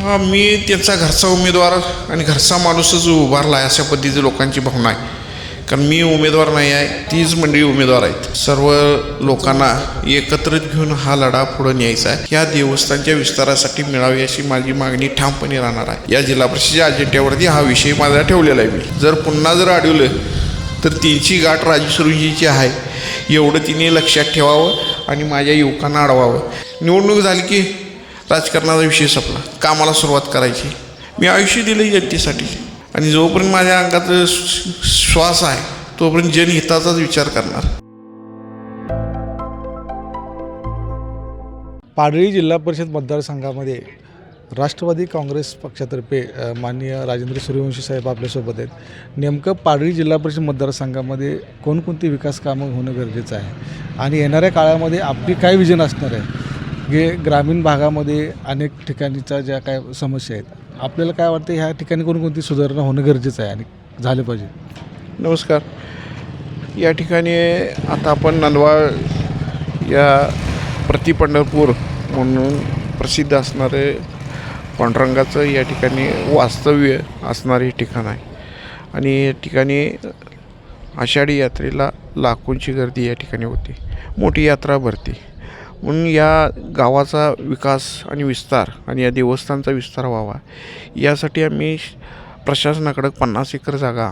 मी त्यांचा घरचा उमेदवार आणि घरचा माणूसच उभारला आहे अशा पद्धतीची लोकांची भावना आहे. कारण मी उमेदवार नाही आहे, तीच मंडळी उमेदवार आहेत. सर्व लोकांना एकत्रित घेऊन हा लढा पुढे न्यायचा आहे. या देवस्थानच्या विस्तारासाठी मिळावी अशी माझी मागणी ठामपणे राहणार आहे. या जिल्हा परिषदेच्या अजेंड्यावरती हा विषय माझा ठेवलेला आहे. मी जर पुन्हा अडवलं तर त्यांची गाठ राजसुरुजीची आहे एवढं तिने लक्षात ठेवावं आणि माझ्या युवकांना अडवावं. निवडणूक झाली की राजकारणाचा विषय संपला, कामाला सुरुवात करायची. मी आयुष्य दिलं जनतेसाठी आणि जोपर्यंत माझ्या अंगात श्वास आहे तोपर्यंत जनहिताचाच विचार करणार. पाडळी जिल्हा परिषद मतदारसंघामध्ये राष्ट्रवादी काँग्रेस पक्षातर्फे माननीय राजेंद्र सूर्यवंशी साहेब आपल्यासोबत आहेत. नेमकं पाडळी जिल्हा परिषद मतदारसंघामध्ये कोणकोणती विकास कामं होणं गरजेचं आहे आणि येणाऱ्या काळामध्ये आपली काय विजन असणार आहे. ग्रामीण भागामध्ये अनेक ठिकाणीच्या ज्या काय समस्या आहेत, आपल्याला काय वाटतं ह्या ठिकाणी कोणकोणती सुधारणा होणं गरजेचं आहे आणि झालं पाहिजे. नमस्कार. या ठिकाणी आता आपण नंदवाळ या पंढरपूर म्हणून प्रसिद्ध असणारे पांडुरंगाचं या ठिकाणी वास्तव्य असणारे ठिकाण आहे आणि या ठिकाणी आषाढी यात्रेला लाखोंची गर्दी या ठिकाणी होती. मोठी यात्रा भरते. म्हणून या गावाचा विकास आणि विस्तार आणि या देवस्थानचा विस्तार व्हावा यासाठी आम्ही प्रशासनाकडं 50 एकर जागा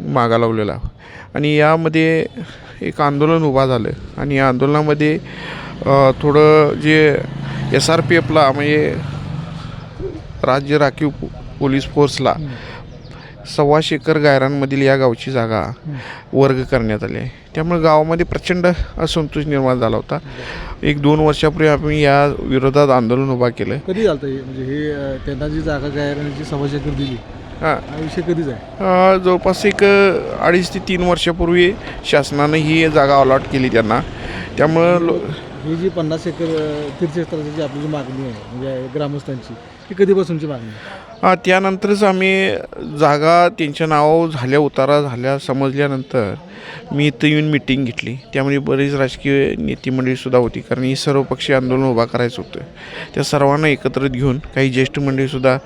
मागा लावलेला आणि यामध्ये एक आंदोलन उभा झालं आणि या आंदोलनामध्ये थोडं जे SRPFला म्हणजे राज्य राखीव पोलीस फोर्सला 125 एकर गायरांमधील या गावची जागा वर्ग करण्यात आली आहे. त्यामुळे गावामध्ये प्रचंड असंतोष निर्माण झाला होता. 1-2 वर्षापूर्वी आम्ही या विरोधात आंदोलन उभा केलं. कधी झालं म्हणजे हे त्यांना जी जागा गायरांची 125 एकर दिली हा विषय कधीच आहे? जवळपास 2.5 ते 3 वर्षापूर्वी शासनानं ही जागा अलॉट केली त्यांना. त्यामुळं ही जी 50 एकर तीर्थक्षेत्राची आपली जी मागणी आहे म्हणजे ग्रामस्थांची, ही कधीपासूनची मागणी आहे? त्यानंतरच आम्ही जागा त्यांच्या नावावर झाल्या उतारा झाल्या समजल्यानंतर मी इथं येऊन मिटिंग घेतली. त्यामध्ये बरीच राजकीय नेते मंडळीसुद्धा होती, कारण ही सर्वपक्षीय आंदोलन उभा करायचं होतं. त्या सर्वांना एकत्रित घेऊन काही ज्येष्ठ मंडळीसुद्धा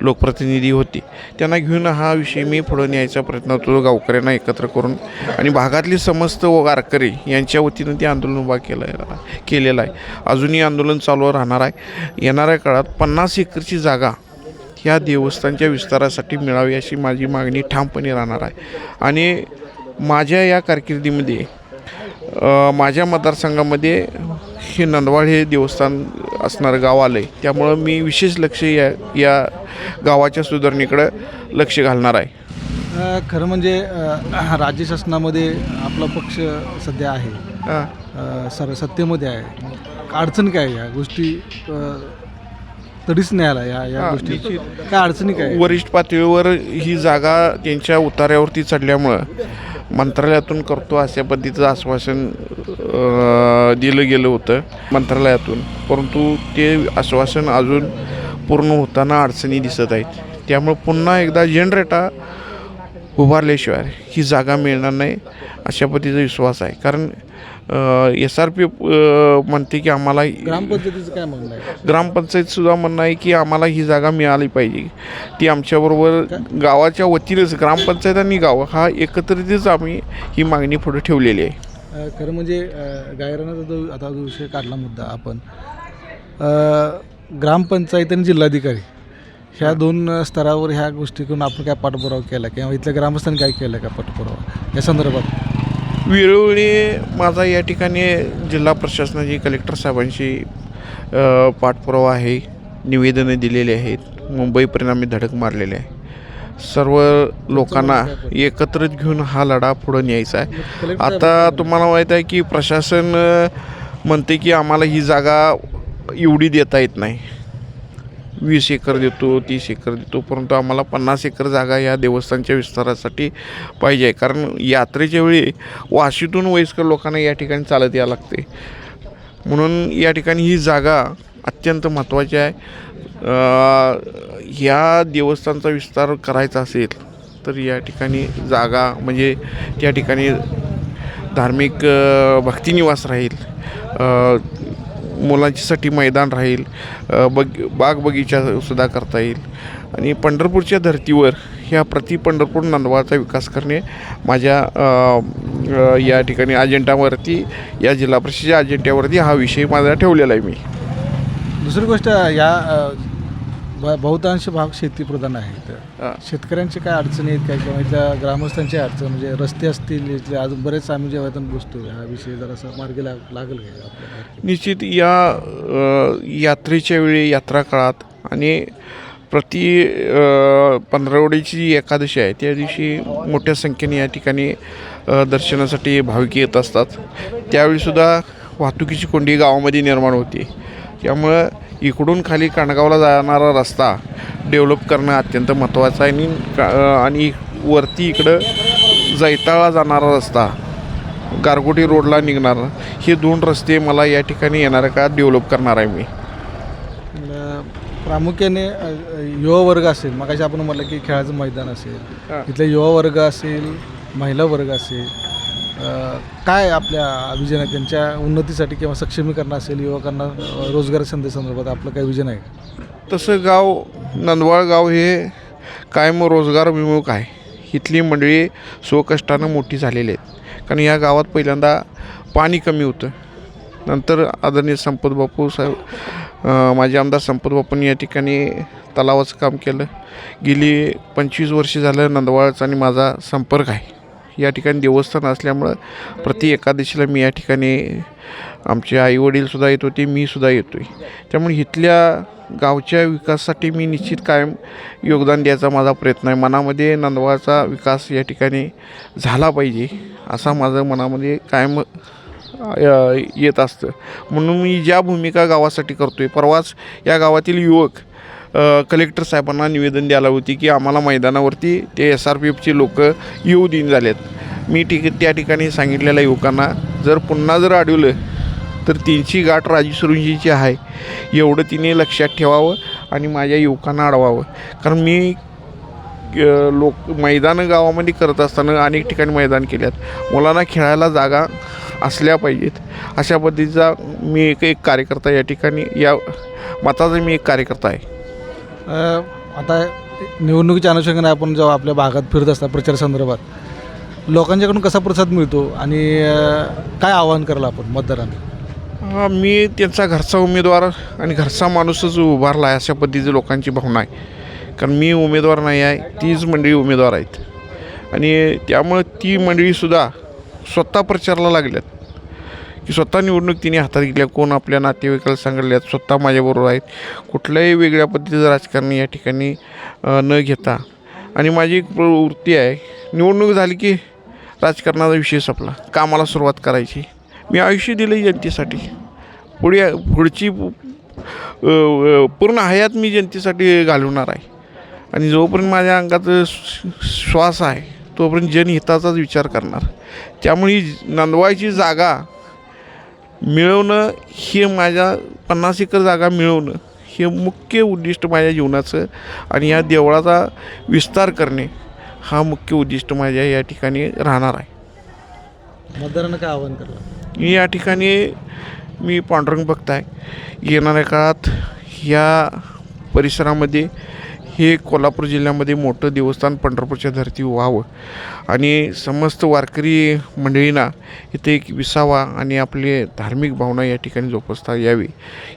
लोकप्रतिनिधी होते, त्यांना घेऊन हा विषय मी पुढे न्यायचा प्रयत्न होतो. गावकऱ्यांना एकत्र करून आणि भागातले समस्त वारकरी यांच्या वतीनं ते आंदोलन उभा केलेलं आहे. अजूनही आंदोलन चालू राहणार आहे. येणाऱ्या काळात 50 एकरची जागा ह्या देवस्थानच्या विस्तारासाठी मिळावी अशी माझी मागणी ठामपणे राहणार आहे. आणि माझ्या या कारकिर्दीमध्ये माझ्या मतदारसंघामध्ये हे नंदवाळ हे देवस्थान असणारं गाव आलं आहे. त्यामुळं मी विशेष लक्ष या गावाच्या सुधारणेकडं लक्ष घालणार आहे. खरं म्हणजे राज्य शासनामध्ये आपला पक्ष सध्या आहे, सत्तेमध्ये आहे. अडचण काय आहे या गोष्टी तडीच नाही आला या गोष्टी काय अडचणी काय? वरिष्ठ पातळीवर ही जागा त्यांच्या उतार्यावरती चढल्यामुळं मंत्रालयातून करतो अशा पद्धतीचं आश्वासन दिलं गेलं होतं मंत्रालयातून, परंतु ते आश्वासन अजून पूर्ण होताना अडचणी दिसत आहेत. त्यामुळे पुन्हा एकदा जनरेटा उभारल्याशिवाय ही जागा मिळणार नाही अशा पद्धतीचा विश्वास आहे. कारण SRPF म्हणते की आम्हाला ग्रामपंचायतीचं काय म्हणणं आहे? ग्रामपंचायतसुद्धा म्हणणं आहे की आम्हाला ही जागा मिळाली पाहिजे. ती आमच्याबरोबर गावाच्या वतीनेच ग्रामपंचायत आणि गाव हा एकत्रितच आम्ही ही मागणी पुढे ठेवलेली आहे. खरं म्हणजे गायरानाचा जो आता जो विषय काढला मुद्दा आपण, ग्रामपंचायत आणि जिल्हाधिकारी ह्या 2 स्तरावर ह्या गोष्टी करून आपण काय पाठपुरावा केला किंवा इथल्या ग्रामस्थांनी काय केलं का पाठपुरावा या संदर्भात? वेळोवेळी माझा या ठिकाणी जिल्हा प्रशासनाची कलेक्टर साहेबांशी पाठपुरावा आहे. निवेदनं दिलेली आहेत. मुंबईपर्यंत आम्ही धडक मारलेले आहे. सर्व लोकांना एकत्रित घेऊन हा लढा पुढे न्यायचा आहे. आता तुम्हाला माहीत आहे की प्रशासन म्हणते की आम्हाला ही जागा एवढी देता येत नाही, 20 एकर देतो, 30 एकर देतो, परंतु आम्हाला 50 एकर जागा या देवस्थानच्या विस्तारासाठी पाहिजे आहे. कारण यात्रेच्या वेळी वाशीतून वयस्कर लोकांना या ठिकाणी चालत यावं लागते. म्हणून या ठिकाणी ही जागा अत्यंत महत्त्वाची आहे. ह्या देवस्थानचा विस्तार करायचा असेल तर या ठिकाणी जागा म्हणजे त्या ठिकाणी धार्मिक भक्तिनिवास राहील, मुलांच्यासाठी मैदान राहील, बाग बगीचासुद्धा करता येईल आणि पंढरपूरच्या धर्तीवर ह्या प्रति पंढरपूर नंदवाळचा विकास करणे माझ्या या ठिकाणी अजेंडावरती, या जिल्हा परिषदेच्या अजेंड्यावरती हा विषय माझा ठेवलेला आहे मी. दुसरी गोष्ट बहुतांश भाग शेतीप्रधान आहेत. शेतकऱ्यांची काय अडचणी आहेत काय, किंवा इथल्या ग्रामस्थांची अडचण म्हणजे रस्ते असतील, इथले अजून बरेच आम्ही जेव्हा बसतो हा विषय जरासा मार्गी लागेल काय आपल्या? निश्चित या यात्रेच्या वेळी, यात्रा काळात आणि प्रति पंधरवड्याची जी एकादशी आहे त्या दिवशी मोठ्या संख्येने या ठिकाणी दर्शनासाठी भाविक येत असतात. त्यावेळीसुद्धा वाहतुकीची कोंडी गावामध्ये निर्माण होते. त्यामुळं इकडून खाली कांडगावला जाणारा रस्ता डेव्हलप करणं अत्यंत महत्त्वाचं आहे आणि वरती इकडं जैताळला जाणारा रस्ता, गारगोटी रोडला निघणारा, हे 2 रस्ते मला या ठिकाणी येणाऱ्या काळात डेव्हलप करणार आहे मी. प्रामुख्याने युवा वर्ग असेल, मगाशी आपण म्हटलं की खेळाचं मैदान असेल, इथला युवा वर्ग असेल, महिला वर्ग असेल, काय आपल्या विजन आहे त्यांच्या उन्नतीसाठी किंवा सक्षमीकरण असेल, युवकांना रोजगार संधीसंदर्भात आपलं काय विजन आहे? तसं नंदवाळ गाव हे कायम रोजगारविमुख आहे. इथली मंडळी स्वकष्टानं मोठी झालेली आहेत. कारण या गावात पहिल्यांदा पाणी कमी होतं. नंतर आदरणीय संपतबापू साहेब, माझे आमदार संपतबापूंनी या ठिकाणी तलावाचं काम केलं. गेली 25 वर्षे झालं नंदवाळचा आणि माझा संपर्क आहे. या ठिकाणी देवस्थान असल्यामुळं प्रति एकादशीला मी या ठिकाणी, आमचे आईवडीलसुद्धा येत होते, मीसुद्धा येतो आहे. त्यामुळे इथल्या गावच्या विकासासाठी मी निश्चित कायम योगदान द्यायचा माझा प्रयत्न आहे. मनामध्ये नंदवाळचा विकास या ठिकाणी झाला पाहिजे असा माझं मनामध्ये कायम येत असतं. म्हणून मी ज्या भूमिका गावासाठी करतो आहे, परवाच या गावातील युवक कलेक्टर साहेबांना निवेदन द्यायला होती की आम्हाला मैदानावरती ते SRPFचे लोक येऊ दिन झालेत. मी त्या ठिकाणी सांगितलेल्या युवकांना जर पुन्हा आढळलं तर त्यांची गाठ राजू सुरुंजीची आहे एवढं तिने लक्षात ठेवावं आणि माझ्या युवकांना अडवावं. कारण मी मैदानं गावामध्ये करत असताना अनेक ठिकाणी मैदान केल्यात. मुलांना खेळायला जागा असल्या पाहिजेत अशा पद्धतीचा मी एक कार्यकर्ता या ठिकाणी, या मताचा मी एक कार्यकर्ता आहे. आता निवडणुकीच्या अनुषंगाने आपण जेव्हा आपल्या भागात फिरत असता प्रचार संदर्भात लोकांच्याकडून कसा प्रतिसाद मिळतो आणि काय आवाहन करायला आपण मतदारांना? मी त्यांचा घरचा उमेदवार आणि घरचा माणूसच उभारला आहे अशा पद्धतीची लोकांची भावना आहे. कारण मी उमेदवार नाही आहे, तीच मंडळी उमेदवार आहेत आणि त्यामुळे ती मंडळीसुद्धा स्वतः प्रचाराला लागल्यात की स्वतः निवडणूक तिने हातात घेतल्या. कोण आपल्या नातेवाईकाला सांगितल्यात, स्वतः माझ्याबरोबर आहेत. कुठल्याही वेगळ्या पद्धतीचं राजकारण या ठिकाणी न घेता. आणि माझी एक प्रवृत्ती आहे, निवडणूक झाली की राजकारणाचा विषय संपला, कामाला सुरुवात करायची. मी आयुष्य दिलं जनतेसाठी, पुढची पूर्ण हयात मी जनतेसाठी घालवणार आहे. आणि जोपर्यंत माझ्या अंगात श्वास आहे तोपर्यंत जनहिताचाच विचार करणार. त्यामुळे नंदवाळची जागा मिळवणं हे माझ्या 50 एकर जागा मिळवणं हे मुख्य उद्दिष्ट माझ्या जीवनाचं आणि या देवळाचा विस्तार करणे हा मुख्य उद्दिष्ट माझ्या या ठिकाणी राहणार आहे. मतदारांना काय आवाहन करलं? या ठिकाणी मी पांडुरंग भक्त आहे. येणाऱ्या काळात या परिसरामध्ये हे कोल्हापूर जिल्ह्यामध्ये मोठं देवस्थान पंढरपूरच्या धर्ती व्हावं आणि समस्त वारकरी मंडळींना इथे एक विसावा आणि आपले धार्मिक भावना या ठिकाणी जोपासता यावी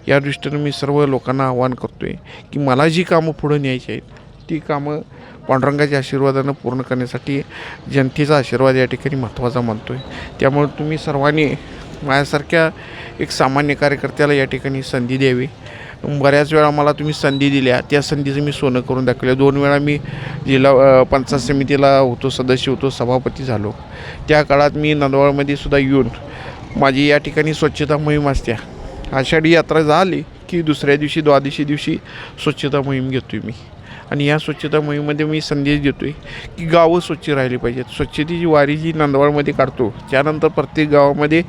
या दृष्टीनं मी सर्व लोकांना आवाहन करतो आहे की मला जी कामं पुढं न्यायची आहेत ती कामं पांडुरंगाच्या आशीर्वादानं पूर्ण करण्यासाठी जनतेचा आशीर्वाद या ठिकाणी महत्त्वाचा मानतो आहे. त्यामुळे तुम्ही सर्वांनी माझ्यासारख्या एक सामान्य कार्यकर्त्याला या ठिकाणी संधी द्यावी. बऱ्याच वेळा मला तुम्ही संधी दिल्या, त्या संधीचं मी सोनं करून दाखवलं. 2 वेळा मी जिल्हा पंचायत समितीला होतो, सदस्य होतो, सभापती झालो. त्या काळात मी नंदवाळमध्ये सुद्धा येऊन माझी या ठिकाणी स्वच्छता मोहीम असते. आषाढी यात्रा झाली की दुसऱ्या दिवशी द्वादशी दिवशी स्वच्छता मोहीम घेतो आहे मी. आणि या स्वच्छता मोहीममध्ये मी संदेश देतो आहे की गावं स्वच्छ राहिली पाहिजेत. स्वच्छतेची वारी जी नंदवाळमध्ये काढतो त्यानंतर प्रत्येक गावामध्ये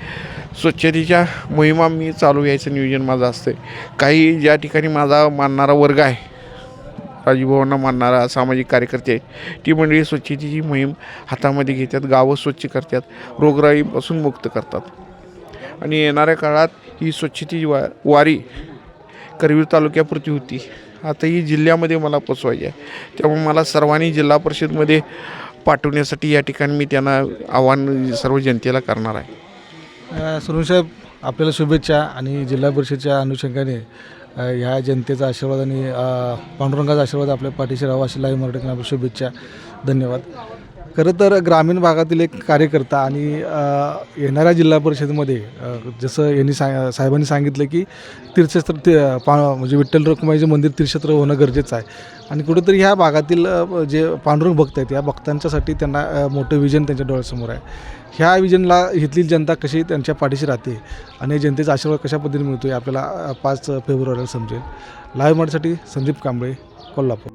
स्वच्छतेच्या मोहिमा मी चालू यायचं नियोजन माझं असतं आहे. काही ज्या ठिकाणी माझा मानणारा वर्ग आहे, राजूभावांना मानणारा सामाजिक कार्यकर्ते आहे, ती मंडळी स्वच्छतेची मोहीम हातामध्ये घेतात, गावं स्वच्छ करतात, रोगराईपासून मुक्त करतात. आणि येणाऱ्या काळात ही स्वच्छतेची वारी करवीर तालुक्यापुरती होती. आता ही जिल्ह्यामध्ये मला पोचवायची आहे. त्यामुळे मला सर्वांनी जिल्हा परिषदमध्ये पाठवण्यासाठी या ठिकाणी मी त्यांना आव्हान सर्व जनतेला करणार आहे. सुरेशसाहेब, आपल्याला शुभेच्छा आणि जिल्हा परिषदच्या अनुषंगाने ह्या जनतेचा आशीर्वाद आणि पांडुरंगाचा आशीर्वाद आपल्या पाठीशी राहावा अशी लाईव्ह मराठीतून आपल्या शुभेच्छा. धन्यवाद. खरं तर ग्रामीण भागातील एक कार्यकर्ता आणि येणाऱ्या जिल्हा परिषदेमध्ये जसं यांनी साहेबांनी सांगितलं की तीर्थक्षेत्र म्हणजे विठ्ठल रखुमाईचं मंदिर तीर्थक्षेत्र होणं गरजेचं आहे आणि कुठेतरी ह्या भागातील जे पांडुरंग भक्त आहेत या भक्तांच्यासाठी त्यांना मोठं विजन त्यांच्या डोळ्यासमोर आहे. ह्या विजनला इथली जनता कशी त्यांच्या पाठीशी राहते आणि जनतेचा आशीर्वाद कशा पद्धतीने मिळतो हे आपल्याला 5 फेब्रुवारीला समजेल. लाईव्ह मराठीसाठी संदीप कांबळे, कोल्हापूर.